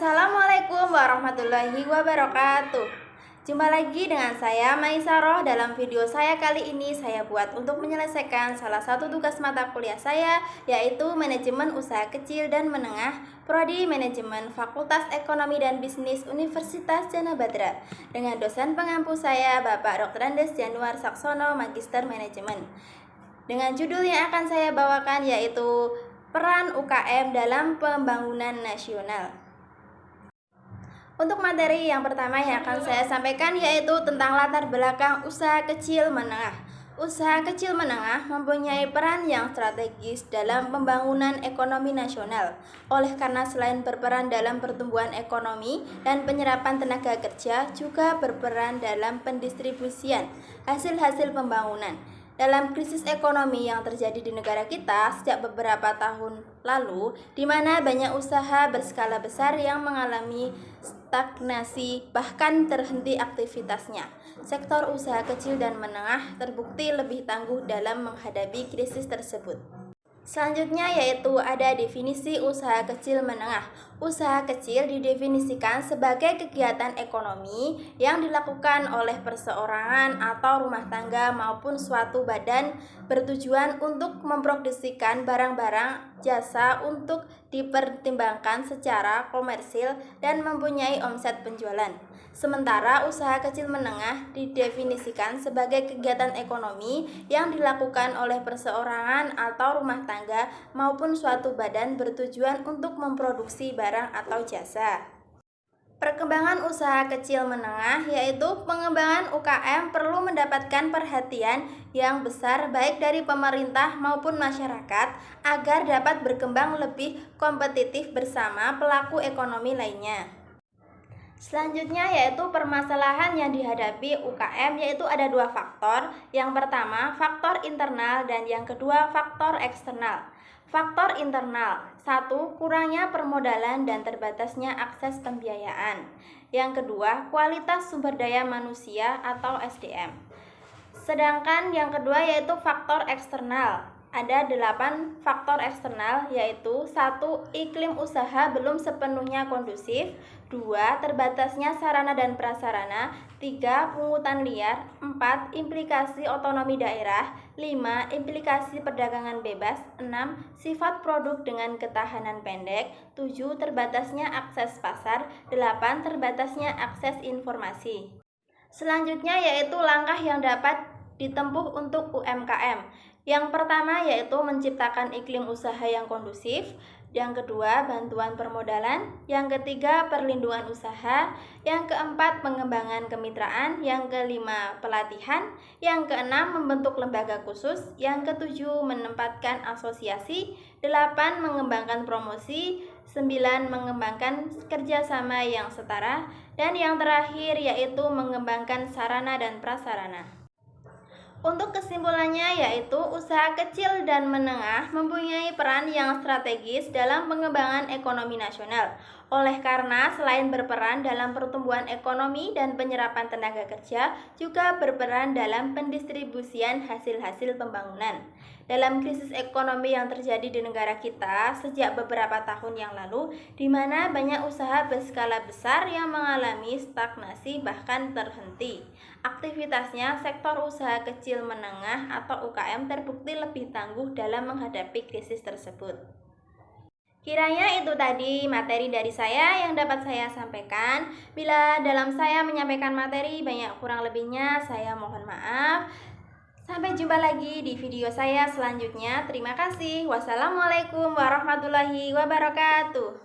Assalamualaikum warahmatullahi wabarakatuh. Jumpa lagi dengan saya Maisaroh. Dalam video saya kali ini saya buat untuk menyelesaikan salah satu tugas mata kuliah saya, yaitu Manajemen Usaha Kecil dan Menengah, Prodi Manajemen Fakultas Ekonomi dan Bisnis Universitas Jana Badra, dengan dosen pengampu saya Bapak Dr. Andes Januar Saksono, Magister Manajemen. Dengan judul yang akan saya bawakan yaitu Peran UKM dalam Pembangunan Nasional. Untuk materi yang pertama yang akan saya sampaikan yaitu tentang latar belakang usaha kecil menengah. Usaha kecil menengah mempunyai peran yang strategis dalam pembangunan ekonomi nasional. Oleh karena selain berperan dalam pertumbuhan ekonomi dan penyerapan tenaga kerja, juga berperan dalam pendistribusian hasil-hasil pembangunan. Dalam krisis ekonomi yang terjadi di negara kita sejak beberapa tahun lalu, di mana banyak usaha berskala besar yang mengalami stagnasi bahkan terhenti aktivitasnya, sektor usaha kecil dan menengah terbukti lebih tangguh dalam menghadapi krisis tersebut. Selanjutnya yaitu ada definisi usaha kecil menengah. Usaha kecil didefinisikan sebagai kegiatan ekonomi yang dilakukan oleh perseorangan atau rumah tangga maupun suatu badan bertujuan untuk memproduksikan barang-barang jasa untuk dipertimbangkan secara komersil dan mempunyai omset penjualan. Sementara usaha kecil menengah didefinisikan sebagai kegiatan ekonomi yang dilakukan oleh perseorangan atau rumah tangga maupun suatu badan bertujuan untuk memproduksi barang atau jasa. Perkembangan usaha kecil menengah yaitu pengembangan UKM perlu mendapatkan perhatian yang besar baik dari pemerintah maupun masyarakat agar dapat berkembang lebih kompetitif bersama pelaku ekonomi lainnya. Selanjutnya yaitu permasalahan yang dihadapi UKM yaitu ada dua faktor. Yang pertama faktor internal dan yang kedua faktor eksternal. Faktor internal, satu, kurangnya permodalan dan terbatasnya akses pembiayaan. Yang kedua, kualitas sumber daya manusia atau SDM. Sedangkan yang kedua yaitu faktor eksternal. Ada 8 faktor eksternal yaitu 1. Iklim usaha belum sepenuhnya kondusif. 2. Terbatasnya sarana dan prasarana. 3. Pungutan liar. 4. Implikasi otonomi daerah. 5. Implikasi perdagangan bebas. 6. Sifat produk dengan ketahanan pendek. 7. Terbatasnya akses pasar. 8. Terbatasnya akses informasi. Selanjutnya yaitu langkah yang dapat ditempuh untuk UMKM. Yang pertama yaitu menciptakan iklim usaha yang kondusif. Yang kedua, bantuan permodalan. Yang ketiga, perlindungan usaha. Yang keempat, pengembangan kemitraan. Yang kelima, pelatihan. Yang keenam, membentuk lembaga khusus. Yang ketujuh, menempatkan asosiasi. 8. Mengembangkan promosi. 9. Mengembangkan kerjasama yang setara. Dan yang terakhir yaitu mengembangkan sarana dan prasarana. Untuk kesimpulannya yaitu usaha kecil dan menengah mempunyai peran yang strategis dalam pengembangan ekonomi nasional. Oleh karena selain berperan dalam pertumbuhan ekonomi dan penyerapan tenaga kerja, juga berperan dalam pendistribusian hasil-hasil pembangunan. Dalam krisis ekonomi yang terjadi di negara kita sejak beberapa tahun yang lalu, di mana banyak usaha berskala besar yang mengalami stagnasi bahkan terhenti. Aktivitasnya, sektor usaha kecil menengah atau UKM terbukti lebih tangguh dalam menghadapi krisis tersebut. Kiranya itu tadi materi dari saya yang dapat saya sampaikan. Bila dalam saya menyampaikan materi banyak kurang lebihnya, saya mohon maaf. Sampai jumpa lagi di video saya selanjutnya. Terima kasih. Wassalamualaikum warahmatullahi wabarakatuh.